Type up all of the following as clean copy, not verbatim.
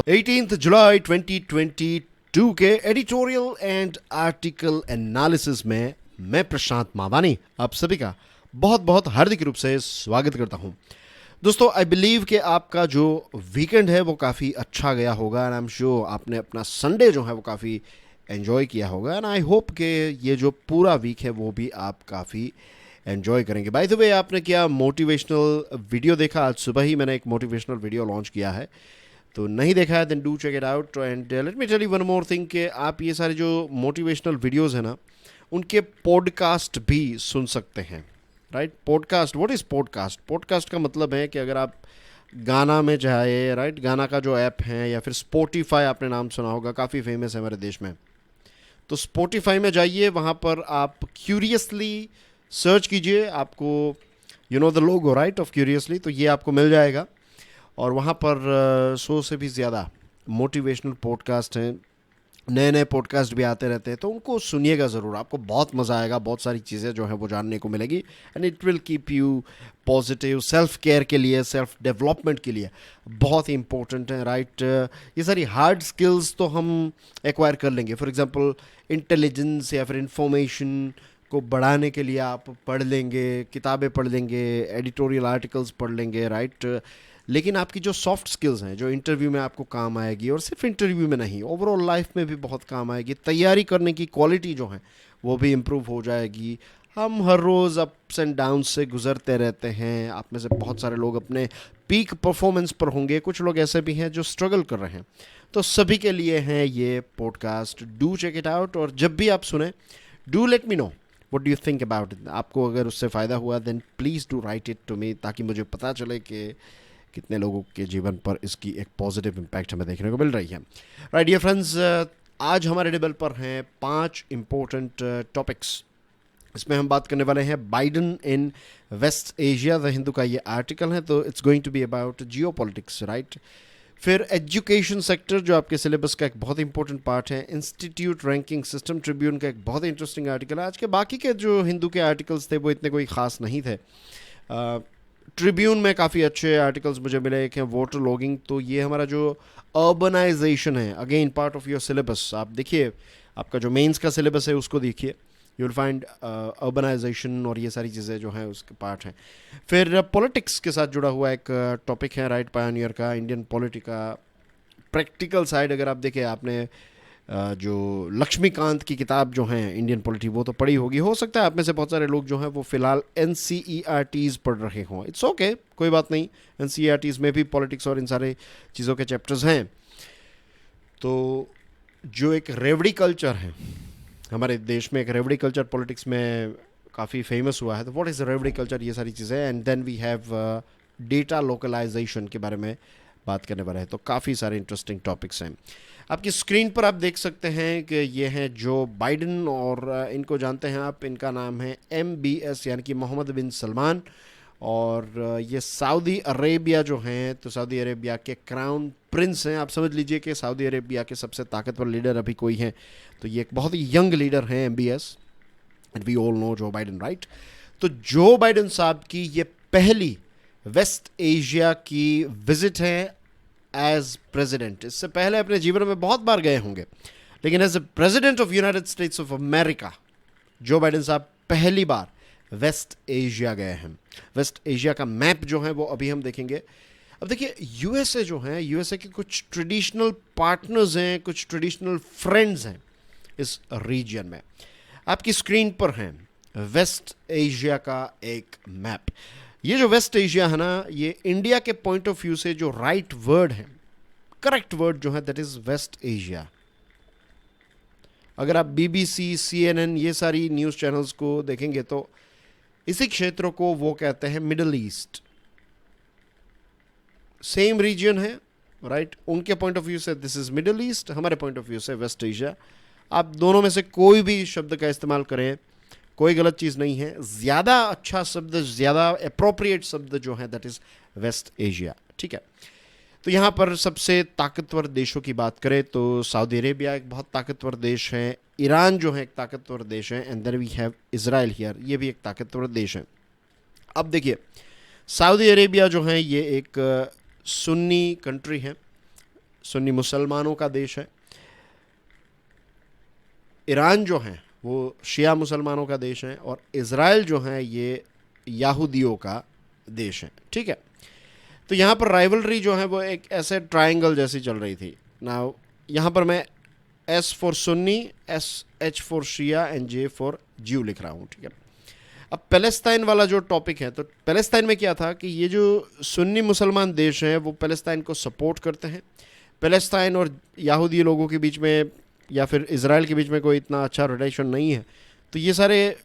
18th जुलाई 2022 के editorial and article analysis में मैं प्रशांत मावानी आप सभी का बहुत बहुत हार्दिक रूप से स्वागत करता हूं। दोस्तों, आई बिलीव कि आपका जो वीकेंड है वो काफ़ी अच्छा गया होगा एंड आई एम श्योर आपने अपना संडे जो है वो काफ़ी एंजॉय किया होगा एंड आई होप कि ये जो पूरा वीक है वो भी आप काफ़ी एंजॉय करेंगे। बाय द वे, आपने क्या मोटिवेशनल वीडियो देखा? आज सुबह ही मैंने एक मोटिवेशनल वीडियो लॉन्च किया है, तो नहीं देखा है then do check it out. And let me tell you one more thing कि आप ये सारे जो मोटिवेशनल वीडियोस हैं ना, उनके पॉडकास्ट भी सुन सकते हैं, right? Podcast, what is podcast? Podcast का मतलब है कि अगर आप गाना में जाए, राइट, गाना का जो ऐप है, या फिर स्पॉटिफाई आपने नाम सुना होगा, काफ़ी फेमस है हमारे देश में। तो स्पॉटिफाई में जाइए, वहाँ पर आप क्यूरियसली सर्च कीजिए, आपको you know the logo right of curiously, तो ये आपको मिल जाएगा। और वहाँ पर 100 से भी ज़्यादा मोटिवेशनल पॉडकास्ट हैं, नए नए पॉडकास्ट भी आते रहते हैं, तो उनको सुनिएगा ज़रूर, आपको बहुत मज़ा आएगा, बहुत सारी चीज़ें जो है वो जानने को मिलेगी and it will keep you positive. Self care के लिए, सेल्फ डेवलपमेंट के लिए बहुत ही इंपॉर्टेंट है, राइट? ये सारी हार्ड स्किल्स तो हम एक्वायर कर लेंगे, फॉर एग्जांपल इंटेलिजेंस या फिर इंफॉर्मेशन को बढ़ाने के लिए आप पढ़ लेंगे, किताबें पढ़ लेंगे, एडिटोरियल आर्टिकल्स पढ़ लेंगे, राइट? लेकिन आपकी जो सॉफ्ट स्किल्स हैं, जो इंटरव्यू में आपको काम आएगी, और सिर्फ इंटरव्यू में नहीं, ओवरऑल लाइफ में भी बहुत काम आएगी, तैयारी करने की क्वालिटी जो है वो भी इम्प्रूव हो जाएगी। हम हर रोज़ अप्स एंड डाउन से गुजरते रहते हैं, आप में से बहुत सारे लोग अपने पीक परफॉर्मेंस पर होंगे, कुछ लोग ऐसे भी हैं जो स्ट्रगल कर रहे हैं, तो सभी के लिए हैं ये podcast. Do check it out, और जब भी आप सुने, do let me know what do you think about it. आपको अगर उससे फ़ायदा हुआ then please do write it to me, ताकि मुझे पता चले कि कितने लोगों के जीवन पर इसकी एक पॉजिटिव इम्पैक्ट हमें देखने को मिल रही है। राइट डियर फ्रेंड्स, आज हमारे टेबल पर हैं 5 इम्पोर्टेंट टॉपिक्स। इसमें हम बात करने वाले हैं Biden in West Asia, the Hindu का ये आर्टिकल है, तो it's going to be about geopolitics, right? फिर एजुकेशन सेक्टर, जो आपके सिलेबस का एक बहुत इंपॉर्टेंट पार्ट है, इंस्टीट्यूट रैंकिंग सिस्टम, ट्रिब्यून का एक बहुत इंटरेस्टिंग आर्टिकल है। आज के बाकी के जो हिंदू के आर्टिकल्स थे वो इतने कोई ख़ास नहीं थे। ट्रिब्यून में काफ़ी अच्छे आर्टिकल्स मुझे मिले। एक है वाटर लॉगिंग, तो ये हमारा जो अर्बनाइजेशन है, again part of your syllabus. आप देखिए, आपका जो मेंस का सिलेबस है उसको देखिए, यू विल फाइंड अर्बनाइजेशन और ये सारी चीज़ें जो हैं उसके पार्ट हैं। फिर पॉलिटिक्स के साथ जुड़ा हुआ एक टॉपिक है, राइट, पायनियर का, इंडियन पॉलिटी का प्रैक्टिकल साइड। अगर आप देखें, आपने जो लक्ष्मीकांत की किताब जो है इंडियन पॉलिटी, वो तो पढ़ी होगी। हो सकता है आप में से बहुत सारे लोग जो हैं वो फ़िलहाल NCERTs पढ़ रहे हों। इट्स ओके, कोई बात नहीं, NCERTs में भी पॉलिटिक्स और इन सारे चीज़ों के चैप्टर्स हैं। तो जो एक रेवड़ी कल्चर है हमारे देश में, एक रेवड़ी कल्चर पॉलिटिक्स में काफ़ी फेमस हुआ है, तो व्हाट इज़ रेवड़ी कल्चर, ये सारी चीज़ें। And then we have data localisation के बारे में बात करने वाले हैं। तो काफ़ी सारे इंटरेस्टिंग टॉपिक्स हैं। आपकी स्क्रीन पर आप देख सकते हैं कि ये हैं जो बाइडन, और इनको जानते हैं आप, इनका नाम है MBS यानी कि मोहम्मद बिन सलमान। और ये सऊदी अरेबिया जो हैं, तो सऊदी अरेबिया के क्राउन प्रिंस हैं। आप समझ लीजिए कि सऊदी अरेबिया के सबसे ताकतवर लीडर अभी कोई हैं, तो ये एक बहुत ही यंग लीडर हैं MBS, and we all know Joe Biden, right? तो जो बाइडन साहब की ये पहली वेस्ट एशिया की विजिट है एज प्रेसिडेंट। इससे पहले अपने जीवन में बहुत बार गए होंगे, लेकिन as a president of United States of America, Joe Biden साहब पहली बार वेस्ट एशिया गए हैं। वेस्ट एशिया का मैप जो है वो अभी हम देखेंगे। अब देखिए, यूएसए जो है, यूएसए के कुछ ट्रेडिशनल पार्टनर्स हैं, कुछ ट्रेडिशनल फ्रेंड्स हैं इस रीजन में। आपकी स्क्रीन पर हैं वेस्ट एशिया का एक मैप। ये जो वेस्ट एशिया है ना, ये इंडिया के पॉइंट ऑफ व्यू से जो राइट वर्ड है, करेक्ट वर्ड जो है, दैट इज वेस्ट एशिया। अगर आप BBC, CNN, ये सारी न्यूज़ चैनल्स को देखेंगे तो इसी क्षेत्र को वो कहते हैं मिडल ईस्ट। सेम रीजन है, राइट? उनके पॉइंट ऑफ व्यू से दिस इज मिडल ईस्ट, हमारे पॉइंट ऑफ व्यू से वेस्ट एशिया। आप दोनों में से कोई भी शब्द का इस्तेमाल करें, कोई गलत चीज़ नहीं है। ज़्यादा अच्छा शब्द, ज़्यादा अप्रोप्रिएट शब्द जो है, दैट इज़ वेस्ट एशिया, ठीक है? तो यहाँ पर सबसे ताकतवर देशों की बात करें तो सऊदी अरेबिया एक बहुत ताकतवर देश है, ईरान जो है एक ताकतवर देश है, and then we have Israel here, ये भी एक ताकतवर देश है। अब देखिए, सऊदी अरेबिया जो है ये एक सुन्नी कंट्री है, सुन्नी मुसलमानों का देश है। ईरान जो है वो शिया मुसलमानों का देश है, और इज़राइल जो है ये यहूदियों का देश है। ठीक है, तो यहाँ पर राइवलरी जो है वो एक ऐसे ट्रायंगल जैसी चल रही थी ना। यहाँ पर मैं S for Sunni, H for Shia and J for Jew लिख रहा हूँ। ठीक है, अब पैलेस्टाइन वाला जो टॉपिक है, तो पैलेस्टाइन में क्या था कि ये जो सुन्नी मुसलमान देश हैं वो पैलेस्टाइन को सपोर्ट करते हैं। पैलेस्टाइन और यहूदी लोगों के बीच में या फिर इज़राइल के बीच में कोई इतना अच्छा रिलेशन नहीं है, तो ये सारे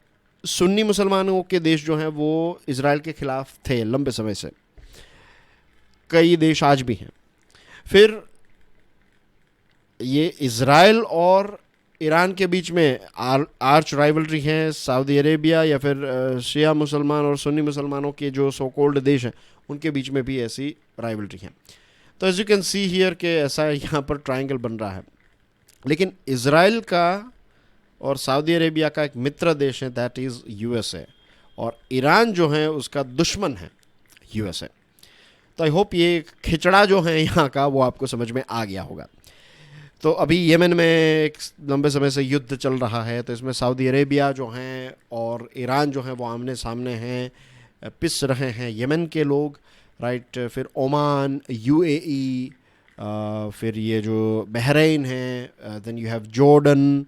सुन्नी मुसलमानों के देश जो हैं वो इज़राइल के ख़िलाफ़ थे लंबे समय से। कई देश आज भी हैं। फिर ये इज़राइल और ईरान के बीच में आर्च राइवलरी है। सऊदी अरेबिया या फिर शिया मुसलमान और सुन्नी मुसलमानों के जो सो कॉल्ड देश हैं उनके बीच में भी ऐसी राइवलरी है। तो as you can see here के ऐसा यहाँ पर ट्रायंगल बन रहा है। लेकिन इज़राइल का और सऊदी अरेबिया का एक मित्र देश है, दैट इज़ USA, और ईरान जो है उसका दुश्मन है USA। तो आई होप ये खिचड़ा जो है यहाँ का वो आपको समझ में आ गया होगा। तो अभी यमन में एक लंबे समय से युद्ध चल रहा है, तो इसमें सऊदी अरेबिया जो हैं और ईरान जो हैं वो आमने सामने हैं, पिस रहे हैं यमन के लोग, राइट। फिर ओमान, UAE, फिर ये जो बहरीन है, then you have Jordan,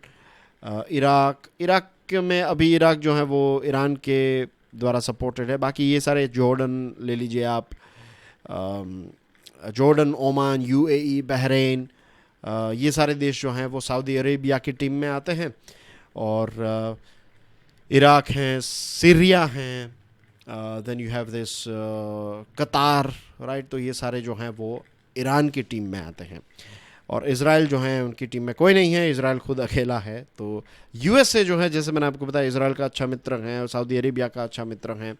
Iraq में अभी इराक जो है वो ईरान के द्वारा सपोर्टेड है। बाकी ये सारे जॉर्डन ले लीजिए आप, जॉर्डन, ओमान, UAE, बहरीन, ये सारे देश जो हैं वो सऊदी अरेबिया की टीम में आते हैं। और इराक हैं, सीरिया हैं, देन यू हैव दिस कतार, राइट। तो ये सारे जो हैं वो ईरान की टीम में आते हैं। और इज़राइल जो है उनकी टीम में कोई नहीं है, इज़राइल खुद अकेला है। तो USA जो है, जैसे मैंने आपको बताया, इज़राइल का अच्छा मित्र है और सऊदी अरेबिया का अच्छा मित्र है।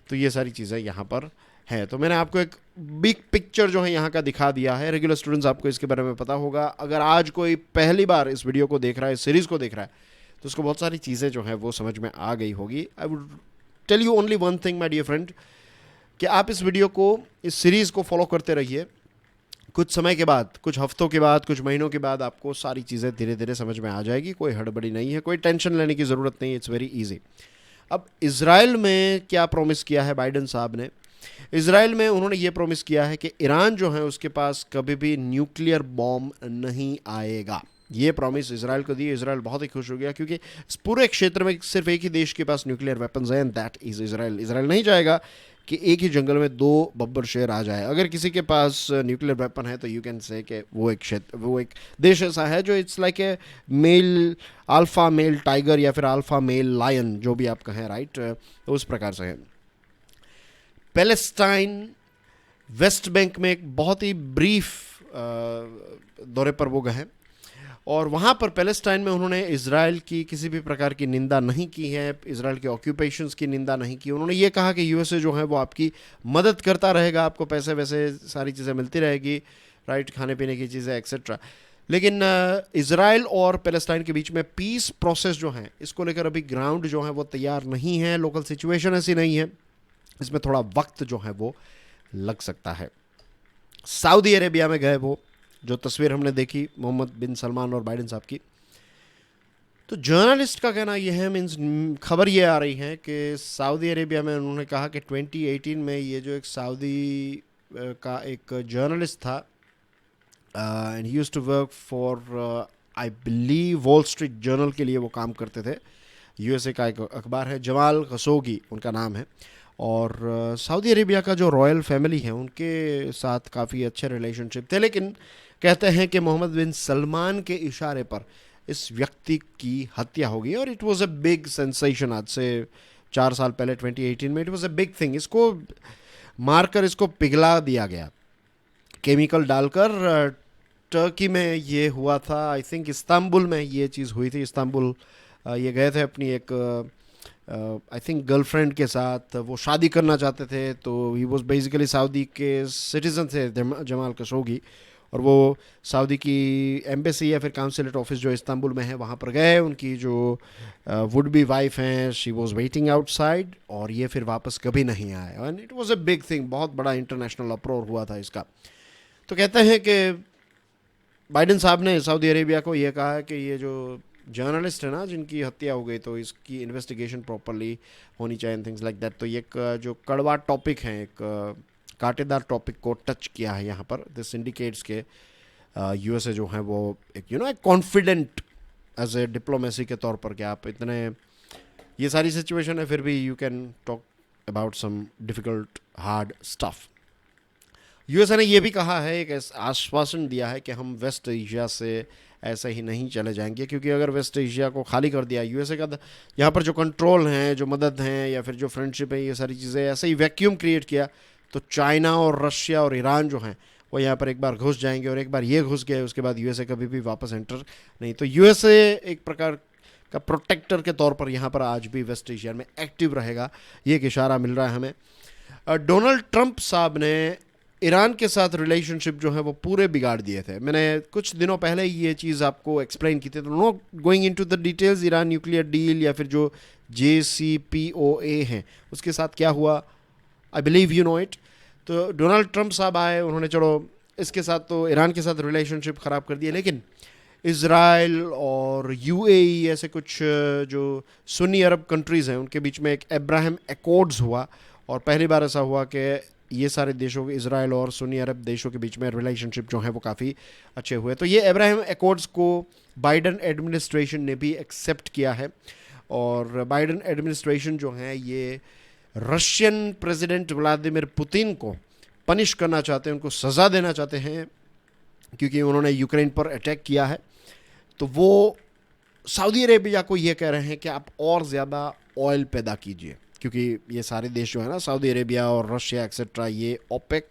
तो ये सारी चीज़ें यहाँ पर है। तो मैंने आपको एक बिग पिक्चर जो है यहाँ का दिखा दिया है। रेगुलर स्टूडेंट्स आपको इसके बारे में पता होगा। अगर आज कोई पहली बार इस वीडियो को देख रहा है, इस सीरीज़ को देख रहा है, तो उसको बहुत सारी चीज़ें जो है वो समझ में आ गई होगी। I would tell you only one thing my dear friend, कि आप इस वीडियो को, इस सीरीज़ को फॉलो करते रहिए। कुछ समय के बाद, कुछ हफ्तों के बाद, कुछ महीनों के बाद आपको सारी चीज़ें धीरे धीरे समझ में आ जाएगी। कोई हड़बड़ी नहीं है, कोई टेंशन लेने की ज़रूरत नहीं है, इट्स वेरी ईजी। अब इज़राइल में क्या प्रॉमिस किया है बाइडन साहब ने? इज़राइल में उन्होंने ये प्रॉमिस किया है कि ईरान जो है उसके पास कभी भी न्यूक्लियर बॉम्ब नहीं आएगा। ये प्रॉमिस इज़राइल को दी। इज़राइल बहुत ही खुश हो गया, क्योंकि इस पूरे क्षेत्र में सिर्फ एक ही देश के पास न्यूक्लियर वेपन्स हैं, and that is Israel. Israel नहीं चाहेगा कि एक ही जंगल में 2 बब्बर शेर आ जाए। अगर किसी के पास न्यूक्लियर वेपन है तो यू कैन से कि वो एक देश ऐसा है जो it's like a male, alpha male tiger या फिर अल्फ़ा मेल लायन, जो भी आप कहें, राइट। तो उस प्रकार से है। पैलेस्टाइन, वेस्ट बैंक में एक बहुत ही ब्रीफ दौरे पर वो गए, और वहाँ पर पैलेस्टाइन में उन्होंने इज़राइल की किसी भी प्रकार की निंदा नहीं की है, इज़राइल के ऑक्यूपेशंस की निंदा नहीं की। उन्होंने ये कहा कि USA जो है वो आपकी मदद करता रहेगा, आपको पैसे वैसे सारी चीज़ें मिलती रहेगी, राइट, खाने पीने की चीज़ें एक्सेट्रा। लेकिन इज़राइल और पैलेस्टाइन के बीच में पीस प्रोसेस जो है, इसको लेकर अभी ग्राउंड जो है वो तैयार नहीं है। लोकल सिचुएशन ऐसी नहीं है, इसमें थोड़ा वक्त जो है वो लग सकता है। सऊदी अरेबिया में गए वो, जो तस्वीर हमने देखी मोहम्मद बिन सलमान और बाइडन साहब की, तो जर्नलिस्ट का कहना यह है, मीन्स खबर ये आ रही है कि सऊदी अरेबिया में उन्होंने कहा कि 2018 में ये जो एक सऊदी का एक जर्नलिस्ट था, and he used to work for I believe Wall Street Journal के लिए वो काम करते थे। USA का एक अखबार है, जमाल खशोगी उनका नाम है। और सऊदी अरेबिया का जो रॉयल फैमिली है उनके साथ काफ़ी अच्छे रिलेशनशिप थे, लेकिन कहते हैं कि मोहम्मद बिन सलमान के इशारे पर इस व्यक्ति की हत्या हो गई, और it was a big sensation. आज से 4 साल पहले 2018 में it was a big thing. इसको मारकर इसको पिघला दिया गया, केमिकल डालकर। टर्की में ये हुआ था, आई थिंक इस्तांबुल में ये चीज़ हुई थी। इस्तांबुल ये गए थे अपनी एक आई थिंक गर्लफ्रेंड के साथ, वो शादी करना चाहते थे। तो ही वॉज बेसिकली सऊदी के सिटीज़न थे जमाल खशोगी, और वो सऊदी की एम्बेसी या फिर काउंसलेट ऑफिस जो इस्तांबुल में है वहाँ पर गए। उनकी जो वुड बी वाइफ हैं, शी वॉज वेटिंग आउटसाइड, और ये फिर वापस कभी नहीं आए। And it was a big thing, बहुत बड़ा इंटरनेशनल अप्रोर हुआ था इसका। तो कहते हैं कि बाइडेन साहब ने सऊदी अरेबिया को ये कहा है कि ये जो जर्नलिस्ट है ना जिनकी हत्या हो गई, तो इसकी इन्वेस्टिगेशन प्रॉपरली होनी चाहिए, थिंग्स लाइक दैट। तो ये एक जो कड़वा टॉपिक है, एक कांटेदार टॉपिक को टच किया है यहाँ पर। दिस इंडिकेट्स के यूएसए जो है वो एक एक कॉन्फिडेंट एज ए डिप्लोमेसी के तौर पर, कि आप इतने ये सारी सिचुएशन है फिर भी you can talk about some difficult hard stuff. USA ने यह भी कहा है, एक आश्वासन दिया है कि हम वेस्ट एशिया से ऐसे ही नहीं चले जाएंगे, क्योंकि अगर वेस्ट एशिया को खाली कर दिया यूएसए का, यहाँ पर जो कंट्रोल हैं, जो मदद हैं या फिर जो फ्रेंडशिप है, ये सारी चीज़ें ऐसे ही वैक्यूम क्रिएट किया, तो चाइना और रशिया और ईरान जो हैं वो यहाँ पर एक बार घुस जाएंगे, और एक बार ये घुस गए उसके बाद यूएसए कभी भी वापस एंटर नहीं। तो यूएसए एक प्रकार का प्रोटेक्टर के तौर पर यहाँ पर आज भी वेस्ट एशिया में एक्टिव रहेगा, ये एक इशारा मिल रहा है हमें। डोनाल्ड ट्रंप साहब ने ईरान के साथ रिलेशनशिप जो है वो पूरे बिगाड़ दिए थे। मैंने कुछ दिनों पहले ही ये चीज़ आपको एक्सप्लेन की थी, तो no going into the details. Iran nuclear deal या फिर जो JCPOA है उसके साथ क्या हुआ, I believe you know it. तो डोनाल्ड ट्रंप साहब आए, उन्होंने चलो इसके साथ तो ईरान के साथ रिलेशनशिप ख़राब कर दिया, लेकिन इज़राइल और UAE ऐसे कुछ जो सुन्नी अरब कंट्रीज़ हैं उनके बीच में एक अब्राहम एकॉर्ड्स हुआ, और पहली बार ऐसा हुआ कि ये सारे देशों के, इज़राइल और सुन्नी अरब देशों के बीच में रिलेशनशिप जो है वो काफ़ी अच्छे हुए। तो ये अब्राहम एकॉर्ड्स को बाइडन एडमिनिस्ट्रेशन ने भी एक्सेप्ट किया है, और बाइडन एडमिनिस्ट्रेशन जो है ये रशियन प्रेसिडेंट व्लादिमीर पुतिन को पनिश करना चाहते हैं, उनको सज़ा देना चाहते हैं, क्योंकि उन्होंने यूक्रेन पर अटैक किया है। तो वो सऊदी अरेबिया को ये कह रहे हैं कि आप और ज़्यादा ऑयल पैदा कीजिए, क्योंकि ये सारे देश जो है ना, सऊदी अरेबिया और रशिया एक्सेट्रा, ये ओपेक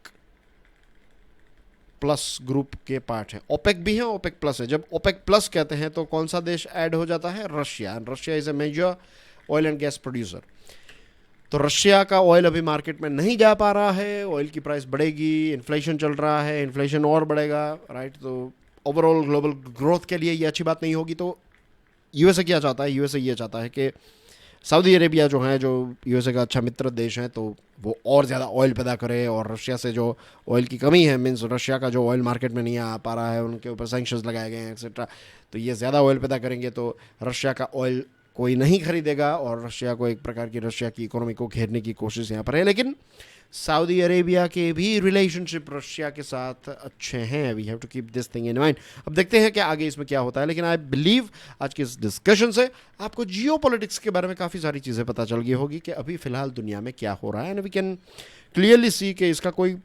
प्लस ग्रुप के पार्ट है। ओपेक भी है, ओपेक प्लस है। जब ओपेक प्लस कहते हैं तो कौन सा देश ऐड हो जाता है? Russia. Russia is a major oil and gas producer. तो रशिया का ऑयल अभी मार्केट में नहीं जा पा रहा है, ऑयल की प्राइस बढ़ेगी, इन्फ्लेशन चल रहा है, इन्फ्लेशन और बढ़ेगा, राइट। तो ओवरऑल ग्लोबल ग्रोथ के लिए ये अच्छी बात नहीं होगी। तो यूएसए क्या चाहता है? यूएसए ये चाहता है कि सऊदी अरेबिया जो है, जो यूएसए का अच्छा मित्र देश है, तो वो और ज़्यादा ऑयल पैदा करे, और रशिया से जो ऑयल की कमी है, मीन्स रशिया का जो ऑयल मार्केट में नहीं आ पा रहा है, उनके ऊपर सैंक्शंस लगाए गए हैं एक्सेट्रा, तो ये ज़्यादा ऑयल पैदा करेंगे तो रशिया का ऑयल कोई नहीं खरीदेगा, और रशिया को एक प्रकार की रशिया की इकोनॉमी को घेरने की कोशिश यहाँ पर है। लेकिन सऊदी अरेबिया के भी रिलेशनशिप रशिया के साथ अच्छे हैं। We have to keep this thing in mind. अब देखते हैं कि आगे इसमें क्या होता है, लेकिन आई बिलीव आज के इस डिस्कशन से आपको जियोपॉलिटिक्स के बारे में काफ़ी सारी चीज़ें पता चल गई होगी कि अभी फ़िलहाल दुनिया में क्या हो रहा है, and we can clearly see कि इसका कोई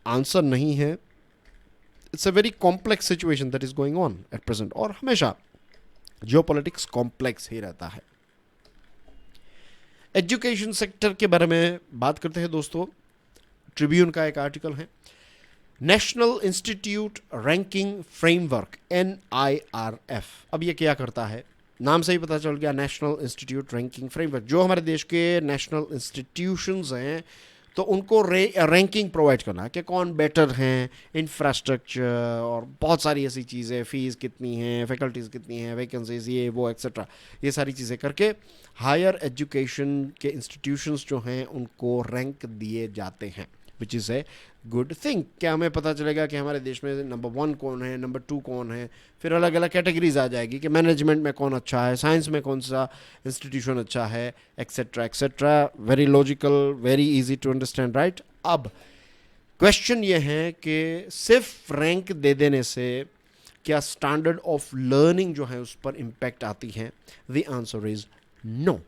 आंसर नहीं है। It's a very complex situation that is going on at present, और हमेशा जियोपॉलिटिक्स कॉम्प्लेक्स ही रहता है। एजुकेशन सेक्टर के बारे में बात करते हैं दोस्तों। ट्रिब्यून का एक आर्टिकल है, national institute ranking framework NIRF। अब ये क्या करता है? नाम से ही पता चल गया, नेशनल इंस्टीट्यूट रैंकिंग फ्रेमवर्क। जो हमारे देश के नेशनल इंस्टीट्यूशंस हैं तो उनको रैंकिंग प्रोवाइड करना कि कौन बेटर हैं, इंफ्रास्ट्रक्चर और बहुत सारी ऐसी चीज़ें, फ़ीस कितनी है, फैकल्टीज़ कितनी हैं, वैकेंसीज ये वो एक्सेट्रा, ये सारी चीज़ें करके हायर एजुकेशन के इंस्टीट्यूशंस जो हैं उनको रैंक दिए जाते हैं, which is a good thing. क्या हमें पता चलेगा कि हमारे देश में नंबर 1 कौन है, नंबर 2 कौन है, फिर अलग अलग कैटेगरीज आ जाएगी कि मैनेजमेंट में कौन अच्छा है, साइंस में कौन सा इंस्टीट्यूशन अच्छा है, etcetera etcetera. Very logical, very easy to understand, right. अब क्वेश्चन ये है कि सिर्फ रैंक दे देने से क्या स्टैंडर्ड ऑफ लर्निंग जो है उस पर इम्पैक्ट आती है? The answer is no.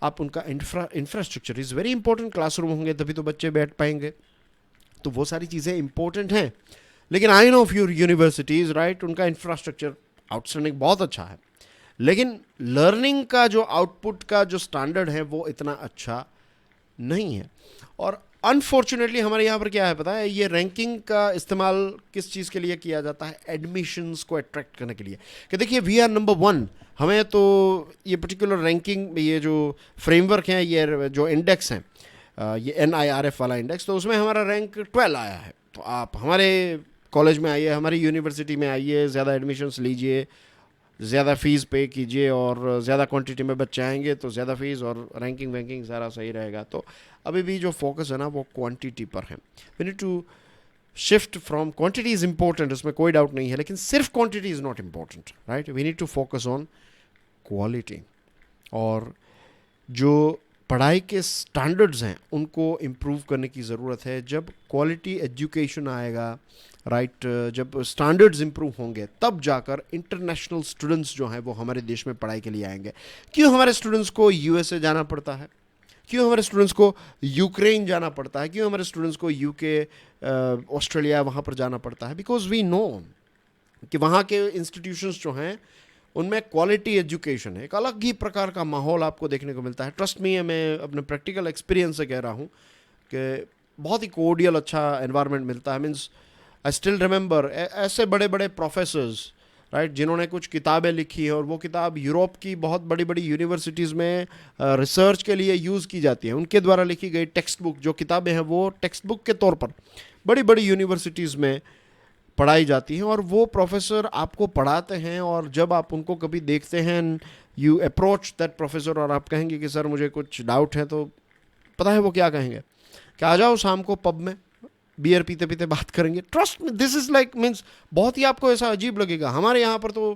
आप उनका infrastructure is very important, classroom होंगे तभी तो बच्चे बैठ पाएंगे, तो वो सारी चीज़ें इंपॉर्टेंट हैं। लेकिन I know of your universities, right, उनका इंफ्रास्ट्रक्चर आउटस्टैंडिंग बहुत अच्छा है, लेकिन लर्निंग का जो आउटपुट का जो स्टैंडर्ड है वो इतना अच्छा नहीं है। और अनफॉर्चुनेटली हमारे यहाँ पर क्या है पता है, ये रैंकिंग का इस्तेमाल किस चीज़ के लिए किया जाता है? एडमिशन्स को अट्रैक्ट करने के लिए, कि देखिए वी आर नंबर 1, हमें तो ये पर्टिकुलर रैंकिंग, ये जो फ्रेमवर्क है, ये जो इंडेक्स हैं, ये NIRF वाला इंडेक्स, तो उसमें हमारा रैंक 12 आया है, तो आप हमारे कॉलेज में आइए, हमारी यूनिवर्सिटी में आइए, ज़्यादा एडमिशन्स लीजिए, ज़्यादा फ़ीस पे कीजिए, और ज़्यादा क्वांटिटी में बच्चे आएंगे तो ज़्यादा फ़ीस और रैंकिंग वैंकिंग सारा सही रहेगा। तो अभी भी जो फोकस है ना वो क्वांटिटी पर है। We need to shift from quantity is important, उसमें कोई डाउट नहीं है, लेकिन सिर्फ quantity is not important, right? We need to focus on quality. और जो पढ़ाई के स्टैंडर्ड्स हैं उनको इम्प्रूव करने की ज़रूरत है। जब क्वालिटी एजुकेशन आएगा, राइट, जब स्टैंडर्ड्स इम्प्रूव होंगे, तब जाकर इंटरनेशनल स्टूडेंट्स जो हैं वो हमारे देश में पढ़ाई के लिए आएंगे। क्यों हमारे स्टूडेंट्स को यूएसए जाना पड़ता है? क्यों हमारे स्टूडेंट्स को यूक्रेन जाना पड़ता है? क्यों हमारे स्टूडेंट्स को यूके, ऑस्ट्रेलिया, वहाँ पर जाना पड़ता है? बिकॉज वी नो कि वहाँ के इंस्टीट्यूशंस जो हैं उनमें क्वालिटी एजुकेशन है, एक अलग ही प्रकार का माहौल आपको देखने को मिलता है। ट्रस्ट मी, मैं अपने प्रैक्टिकल एक्सपीरियंस से कह रहा हूँ कि बहुत ही कोडियल अच्छा एनवायरनमेंट मिलता है। मीन्स आई स्टिल रिमेंबर ऐसे बड़े बड़े प्रोफेसर्स, राइट, जिन्होंने कुछ किताबें लिखी हैं और वो किताब यूरोप की बहुत बड़ी बड़ी यूनिवर्सिटीज़ में रिसर्च के लिए यूज़ की जाती है। उनके द्वारा लिखी गई टेक्स्ट बुक, जो किताबें हैं वो टेक्स्ट बुक के तौर पर बड़ी बड़ी यूनिवर्सिटीज़ में पढ़ाई जाती हैं, और वो प्रोफेसर आपको पढ़ाते हैं। और जब आप उनको कभी देखते हैं, यू अप्रोच दैट प्रोफेसर और आप कहेंगे कि सर मुझे कुछ डाउट है, तो पता है वो क्या कहेंगे कि आ जाओ शाम को पब में बियर पीते पीते बात करेंगे। Trust me, this is like means बहुत ही आपको ऐसा अजीब लगेगा। हमारे यहाँ पर तो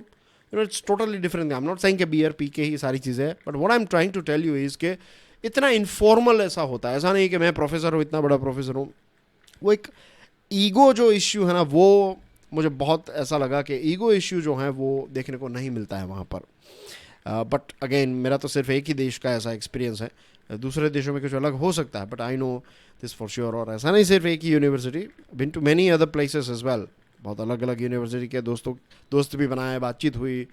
it's totally different. I am not saying कि बियर पी के ही सारी चीज़ें हैं, but what I am trying to tell you is के इतना इनफॉर्मल ऐसा होता है। ऐसा नहीं कि मैं प्रोफेसर हूँ, इतना बड़ा प्रोफेसर हूँ। वो एक ईगो जो इश्यू है ना, वो मुझे बहुत ऐसा लगा कि ईगो इश्यू जो है वो देखने को नहीं मिलता है वहाँ पर। बट अगेन, मेरा तो सिर्फ एक ही देश का ऐसा एक्सपीरियंस है, दूसरे देशों में कुछ अलग हो सकता है, but I know this for sure. और ऐसा नहीं सिर्फ एक ही university, been to many other places as well. बहुत अलग अलग यूनिवर्सिटी के दोस्त भी बनाए, बातचीत हुई,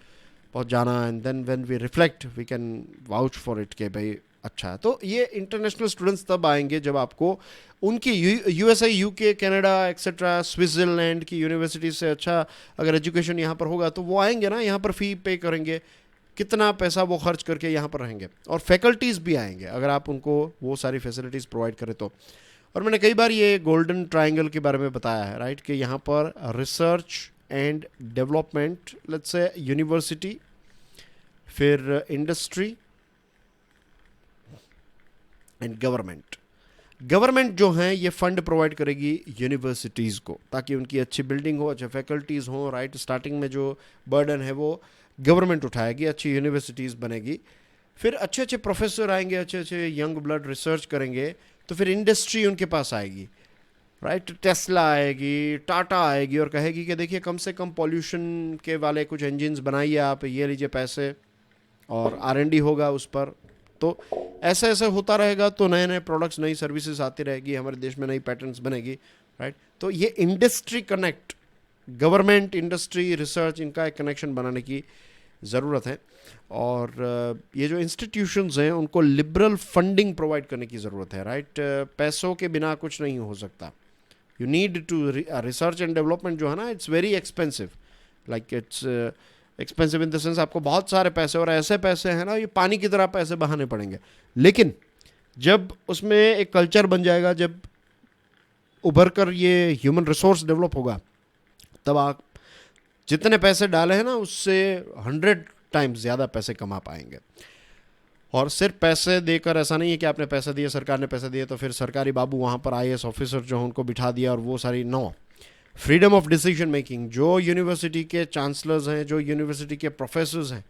बहुत जाना, and then when we reflect we can vouch for it कि भाई अच्छा है। तो ये इंटरनेशनल स्टूडेंट्स तब आएंगे जब आपको उनकी USA, UK, Canada etcetera, Switzerland की यूनिवर्सिटी से अच्छा अगर एजुकेशन यहाँ पर होगा, तो वो आएंगे ना, यहाँ पर फ़ी पे करेंगे, कितना पैसा वो खर्च करके यहाँ पर रहेंगे, और फैकल्टीज़ भी आएंगे अगर आप उनको वो सारी फैसिलिटीज़ प्रोवाइड करें तो। और मैंने कई बार ये गोल्डन ट्रायंगल के बारे में बताया है, राइट, कि यहाँ पर research and development, let's say university, फिर इंडस्ट्री एंड गवर्नमेंट जो हैं ये फंड प्रोवाइड करेगी यूनिवर्सिटीज़ को, ताकि उनकी अच्छी बिल्डिंग हो, अच्छे फैकल्टीज़ हों, राइट। स्टार्टिंग में जो बर्डन है वो गवर्नमेंट उठाएगी, अच्छी यूनिवर्सिटीज़ बनेगी, फिर अच्छे अच्छे प्रोफेसर आएंगे, अच्छे अच्छे यंग ब्लड रिसर्च करेंगे, तो फिर इंडस्ट्री उनके पास आएगी, राइट। टेस्ला आएगी, टाटा आएगी और कहेगी कि देखिए कम से कम पॉल्यूशन के वाले कुछ इंजन्स बनाइए आप, ये लीजिए पैसे, और R&D होगा उस पर। तो ऐसे ऐसे होता रहेगा, तो नए नए प्रोडक्ट्स, नई सर्विसेज आती रहेगी, हमारे देश में नई पैटर्न्स बनेगी, राइट। तो ये industry connect, government, industry, research, इनका एक कनेक्शन बनाने की ज़रूरत है। और ये जो इंस्टीट्यूशंस हैं उनको लिबरल फंडिंग प्रोवाइड करने की ज़रूरत है, राइट। पैसों के बिना कुछ नहीं हो सकता। You need to research and development जो है ना, it's very expensive, like it's expensive in the sense आपको बहुत सारे पैसे, और ऐसे पैसे हैं ना, ये पानी की तरह पैसे बहाने पड़ेंगे। लेकिन जब उसमें एक कल्चर बन जाएगा, जब उभर कर ये ह्यूमन रिसोर्स डेवलप होगा, तब आप जितने पैसे डाले हैं ना उससे 100 टाइम्स ज़्यादा पैसे कमा पाएंगे। और सिर्फ पैसे देकर ऐसा नहीं है कि आपने पैसे दिए, सरकार ने पैसे दिए तो फिर सरकारी बाबू वहाँ पर IAS ऑफिसर जो हैं उनको बिठा दिया और वो सारी, no. Freedom of decision making, जो यूनिवर्सिटी के चांसलर्स हैं, जो यूनिवर्सिटी के प्रोफेसर्स हैं,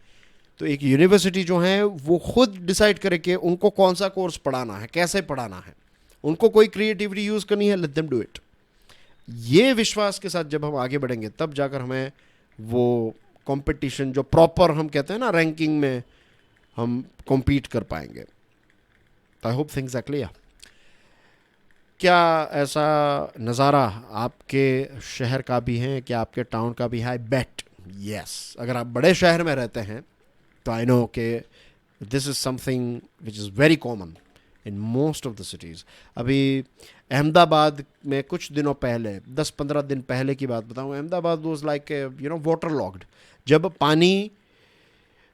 तो एक यूनिवर्सिटी जो है वो खुद डिसाइड करे कि उनको कौन सा कोर्स पढ़ाना है, कैसे पढ़ाना है, उनको कोई क्रिएटिविटी यूज़ करनी है, लेट देम डू इट। ये विश्वास के साथ जब हम आगे बढ़ेंगे, तब जाकर हमें वो कंपटीशन जो प्रॉपर हम कहते हैं ना रैंकिंग में, हम कॉम्पीट कर पाएंगे। I hope things are clear. क्या ऐसा नज़ारा आपके शहर का भी है, क्या आपके टाउन का भी है? आई बेट यस। अगर आप बड़े शहर में रहते हैं तो आई नो कि this is something which is very common in most of the cities. अभी अहमदाबाद में कुछ दिनों पहले, 10-15 दिन पहले की बात बताऊँ, Ahmedabad was like water locked. जब पानी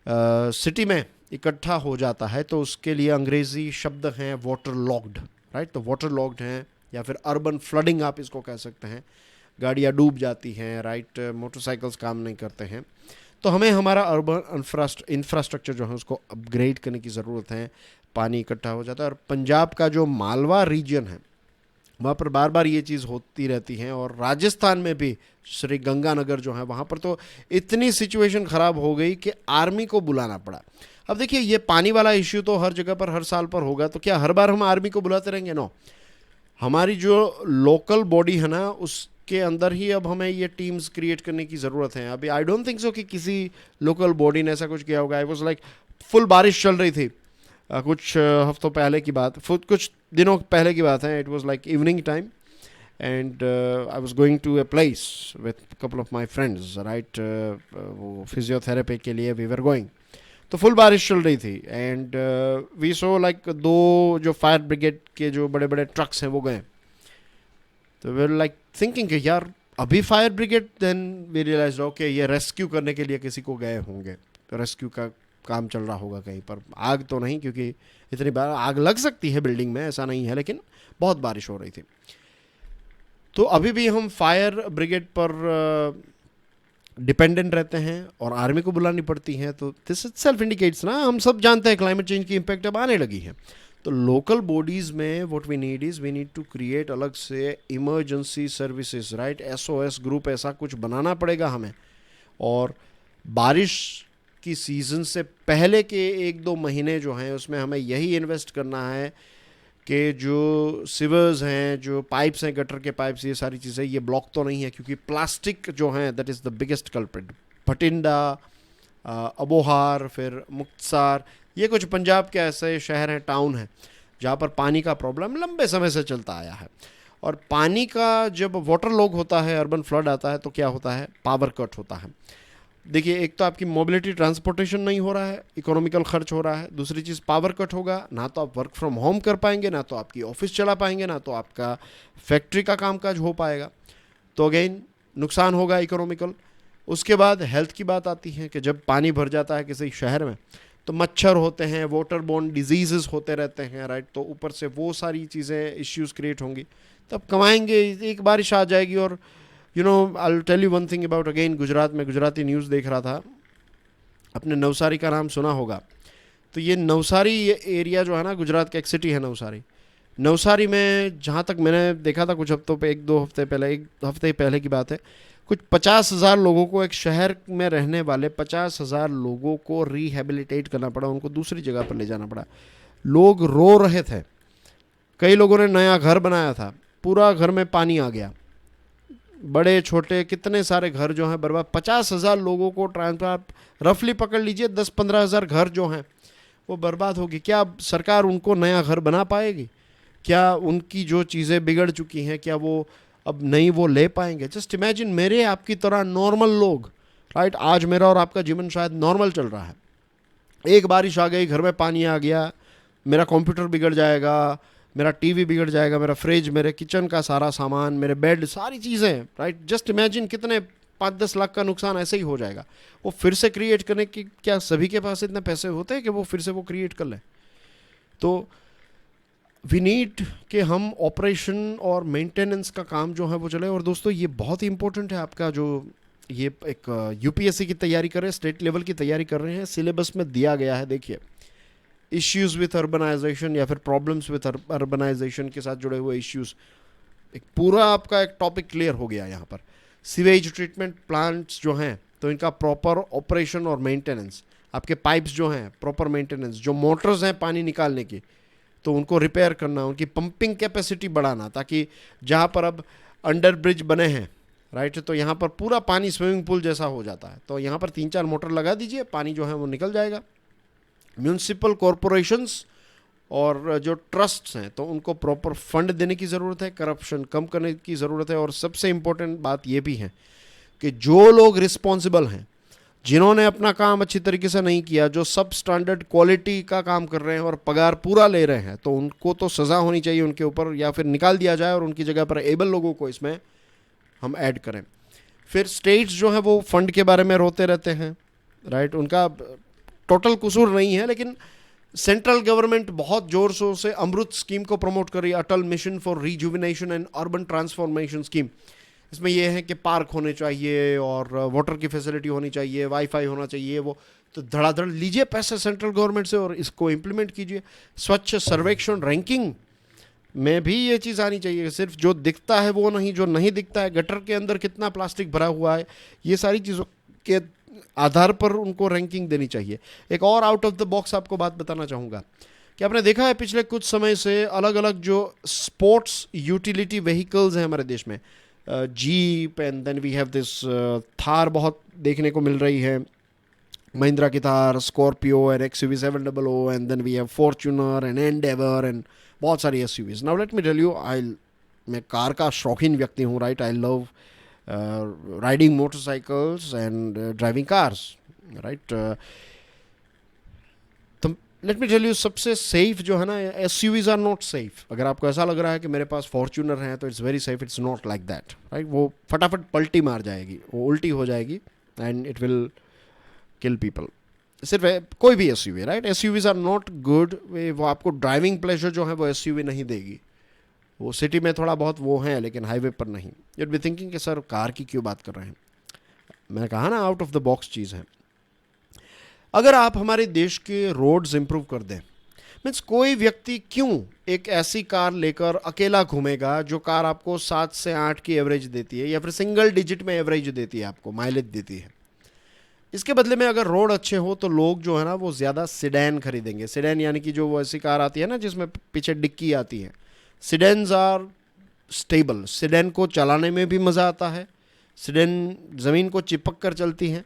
सिटी में इकट्ठा हो जाता है तो उसके लिए अंग्रेज़ी शब्द हैं वाटर लॉक्ड, राइट। तो वाटर लॉक्ड हैं, या फिर अर्बन फ्लडिंग आप इसको कह सकते हैं। गाड़ियाँ डूब जाती हैं, राइट, मोटरसाइकिल्स काम नहीं करते हैं। तो हमें हमारा अर्बन इंफ्रास्ट्रक्चर जो है उसको अपग्रेड करने की ज़रूरत है। पानी इकट्ठा हो जाता है। और पंजाब का जो मालवा रीजन है, वहाँ पर बार बार ये चीज़ होती रहती है। और राजस्थान में भी श्री गंगानगर जो है वहाँ पर तो इतनी सिचुएशन ख़राब हो गई कि आर्मी को बुलाना पड़ा। अब देखिए ये पानी वाला इश्यू तो हर जगह पर हर साल पर होगा, तो क्या हर बार हम आर्मी को बुलाते रहेंगे? नो। हमारी जो लोकल बॉडी है ना उसके अंदर ही अब हमें ये टीम्स क्रिएट करने की ज़रूरत है। अभी आई डोंट थिंक सो कि किसी लोकल बॉडी ने ऐसा कुछ किया होगा। आई वॉज लाइक फुल बारिश चल रही थी कुछ हफ्तों पहले की बात, कुछ दिनों पहले की बात है। It was like evening time and I was going to a place with couple of my friends, right, वो फिजियोथेरेपी के लिए वी वर गोइंग। तो फुल बारिश चल रही थी एंड वी सो लाइक 2 जो फायर ब्रिगेड के जो बड़े बड़े ट्रक्स हैं वो गए। तो वी लाइक थिंकिंग कि यार अभी fire brigade, then we realise okay ये रेस्क्यू करने के लिए किसी को गए होंगे, रेस्क्यू का काम चल रहा होगा कहीं पर। आग तो नहीं, क्योंकि इतनी बार आग लग सकती है बिल्डिंग में, ऐसा नहीं है, लेकिन बहुत बारिश हो रही थी। तो अभी भी हम फायर ब्रिगेड पर डिपेंडेंट रहते हैं और आर्मी को बुलानी पड़ती है। तो दिस सेल्फ इंडिकेट्स ना, हम सब जानते हैं क्लाइमेट चेंज की इम्पैक्ट अब आने लगी है। तो लोकल बॉडीज़ में what we need is we need to create अलग से emergency services, right, SOS group ऐसा कुछ बनाना पड़ेगा हमें। और बारिश की सीज़न से पहले के 1-2 महीने जो हैं उसमें हमें यही इन्वेस्ट करना है कि जो सिवर्स हैं, जो पाइप्स हैं, गटर के पाइप्स, ये सारी चीज़ें ये ब्लॉक तो नहीं है, क्योंकि प्लास्टिक जो है that is the biggest culprit. Bathinda, Abohar, फिर मुक्तसर, ये कुछ पंजाब के ऐसे शहर हैं, टाउन हैं, जहाँ पर पानी का प्रॉब्लम लंबे समय से चलता आया है। और पानी का जब वाटर लॉग होता है, अर्बन फ्लड आता है, तो क्या होता है, पावर कट होता है। देखिए, एक तो आपकी मोबिलिटी ट्रांसपोर्टेशन नहीं हो रहा है, इकोनॉमिकल खर्च हो रहा है। दूसरी चीज़ पावर कट होगा, ना तो आप वर्क फ्रॉम होम कर पाएंगे, ना तो आपकी ऑफिस चला पाएंगे, ना तो आपका फैक्ट्री का कामकाज हो पाएगा। तो अगेन नुकसान होगा इकोनॉमिकल। उसके बाद हेल्थ की बात आती है कि जब पानी भर जाता है किसी शहर में तो मच्छर होते हैं, वाटर बोर्न डिजीज़ होते रहते हैं, राइट। तो ऊपर से वो सारी चीज़ें इश्यूज़ क्रिएट होंगी, तब कमाएंगे। एक बारिश आ जाएगी और you know I will tell you one thing about again Gujarat में, गुजराती न्यूज़ देख रहा था, अपने नवसारी का नाम सुना होगा। तो ये नवसारी एरिया जो है ना, गुजरात का एक सिटी है नवसारी। नवसारी में जहाँ तक मैंने देखा था कुछ हफ्तों पे, 1-2 हफ्ते पहले, 1 हफ्ते पहले की बात है, कुछ 50,000 लोगों को, एक शहर में रहने वाले 50,000 लोगों को रिहेबिलिटेट करना पड़ा, उनको दूसरी जगह पर ले जाना पड़ा। लोग रो रहे थे। कई लोगों ने नया घर बनाया था, पूरा घर में पानी आ गया, बड़े छोटे कितने सारे घर जो हैं बर्बाद। 50,000 लोगों को ट्रांसफर, रफली पकड़ लीजिए 10-15,000 घर जो हैं वो बर्बाद होगी। क्या सरकार उनको नया घर बना पाएगी? क्या उनकी जो चीज़ें बिगड़ चुकी हैं क्या वो अब नहीं वो ले पाएंगे? जस्ट इमेजिन, मेरे आपकी तरह नॉर्मल लोग, राइट, आज मेरा और आपका जीवन शायद नॉर्मल चल रहा है, एक बारिश आ गई, घर में पानी आ गया, मेरा कंप्यूटर बिगड़ जाएगा, मेरा टीवी बिगड़ जाएगा, मेरा फ्रिज, मेरे किचन का सारा सामान, मेरे बेड, सारी चीज़ें, राइट। जस्ट इमेजिन कितने 5-10 लाख का नुकसान ऐसे ही हो जाएगा। वो फिर से क्रिएट करने की क्या सभी के पास इतने पैसे होते हैं कि वो फिर से वो क्रिएट कर लें? तो वी नीड कि हम ऑपरेशन और मेंटेनेंस का काम जो है वो चले। और दोस्तों ये बहुत ही इंपॉर्टेंट है, आपका जो ये एक यूपीएससी की तैयारी कर रहे हैं, स्टेट लेवल की तैयारी कर रहे हैं, सिलेबस में दिया गया है। देखिए, इश्यूज़ विथ अर्बनाइजेशन या फिर प्रॉब्लम्स विथ अर्बनाइजेशन के साथ जुड़े हुए इश्यूज़, एक पूरा आपका एक टॉपिक क्लियर हो गया यहाँ पर। सीवेज ट्रीटमेंट प्लांट्स जो हैं तो इनका प्रॉपर ऑपरेशन और मेंटेनेंस, आपके पाइप्स जो हैं प्रॉपर मेंटेनेंस, जो मोटर्स हैं पानी निकालने की तो उनको रिपेयर करना, उनकी पंपिंग कैपेसिटी बढ़ाना, ताकि जहाँ पर अब अंडर ब्रिज बने हैं, राइट, तो यहाँ पर पूरा पानी स्विमिंग पूल जैसा हो जाता है, तो यहाँ पर 3-4 मोटर लगा दीजिए, पानी जो है वो निकल जाएगा। म्यूनसिपल कॉरपोरेशंस और जो ट्रस्ट्स हैं तो उनको प्रॉपर फंड देने की ज़रूरत है, करप्शन कम करने की ज़रूरत है। और सबसे इम्पोर्टेंट बात ये भी है कि जो लोग रिस्पॉन्सिबल हैं, जिन्होंने अपना काम अच्छी तरीके से नहीं किया, जो सब स्टैंडर्ड क्वालिटी का काम कर रहे हैं और पगार पूरा ले रहे हैं, तो उनको तो सज़ा होनी चाहिए उनके ऊपर, या फिर निकाल दिया जाए और उनकी जगह पर एबल लोगों को इसमें हम ऐड करें। फिर स्टेट्स जो हैं वो फंड के बारे में रोते रहते हैं, राइट, उनका टोटल कसूर नहीं है, लेकिन सेंट्रल गवर्नमेंट बहुत ज़ोर शोर से अमृत स्कीम को प्रमोट कर रही है, Atal mission for rejuvenation and urban transformation scheme. इसमें यह है कि पार्क होने चाहिए और वाटर की फैसिलिटी होनी चाहिए, वाईफाई होना चाहिए, वो तो धड़ाधड़ लीजिए पैसे सेंट्रल गवर्नमेंट से और इसको इम्प्लीमेंट कीजिए। स्वच्छ सर्वेक्षण रैंकिंग में भी ये चीज़ आनी चाहिए, सिर्फ जो दिखता है वो नहीं, जो नहीं दिखता है, गटर के अंदर कितना प्लास्टिक भरा हुआ है, ये सारी चीज़ों के आधार पर उनको रैंकिंग देनी चाहिए। एक और आउट ऑफ द बॉक्स आपको बात बताना चाहूँगा कि आपने देखा है पिछले कुछ समय से अलग अलग जो स्पोर्ट्स यूटिलिटी व्हीकल्स हैं हमारे देश में, jeep and then we have this Thar बहुत देखने को मिल रही है, महिंद्रा की Thar, Scorpio and XUV700, and then we have Fortuner and Endeavour and बहुत सारी SUVs। Now let me tell you, मैं कार का शौकीन व्यक्ति हूँ, right. I love riding motorcycles and driving cars, right. तो लेट मी टेल यू, सबसे safe जो है ना, SUVs आर नॉट सेफ। अगर आपको ऐसा लग रहा है कि मेरे पास फॉर्च्यूनर है तो it's very safe, it's not like that, right. वो फटाफट पलटी मार जाएगी, वो उल्टी हो जाएगी and it will kill people. सिर्फ कोई भी SUV, right. SUVs are not good. वो आपको ड्राइविंग प्लेजर जो है वो SUV नहीं देगी। वो सिटी में थोड़ा बहुत वो है, लेकिन हाईवे पर नहीं। यूड बी थिंकिंग कि सर कार की क्यों बात कर रहे हैं। मैंने कहा ना, आउट ऑफ द बॉक्स चीज़ है। अगर आप हमारे देश के रोड्स इंप्रूव कर दें, मीन्स कोई व्यक्ति क्यों एक ऐसी कार लेकर अकेला घूमेगा जो कार आपको 7 से 8 की एवरेज देती है, या फिर सिंगल डिजिट में एवरेज देती है, आपको माइलेज देती है। इसके बदले में अगर रोड अच्छे हो तो लोग जो है ना वो ज़्यादा सिडैन खरीदेंगे। सिडैन यानी कि जो वो ऐसी कार आती है ना जिसमें पीछे डिक्की आती है। सिडैन्स आर स्टेबल, सिडैन को चलाने में भी मज़ा आता है, सिडैन ज़मीन को चिपक कर चलती हैं,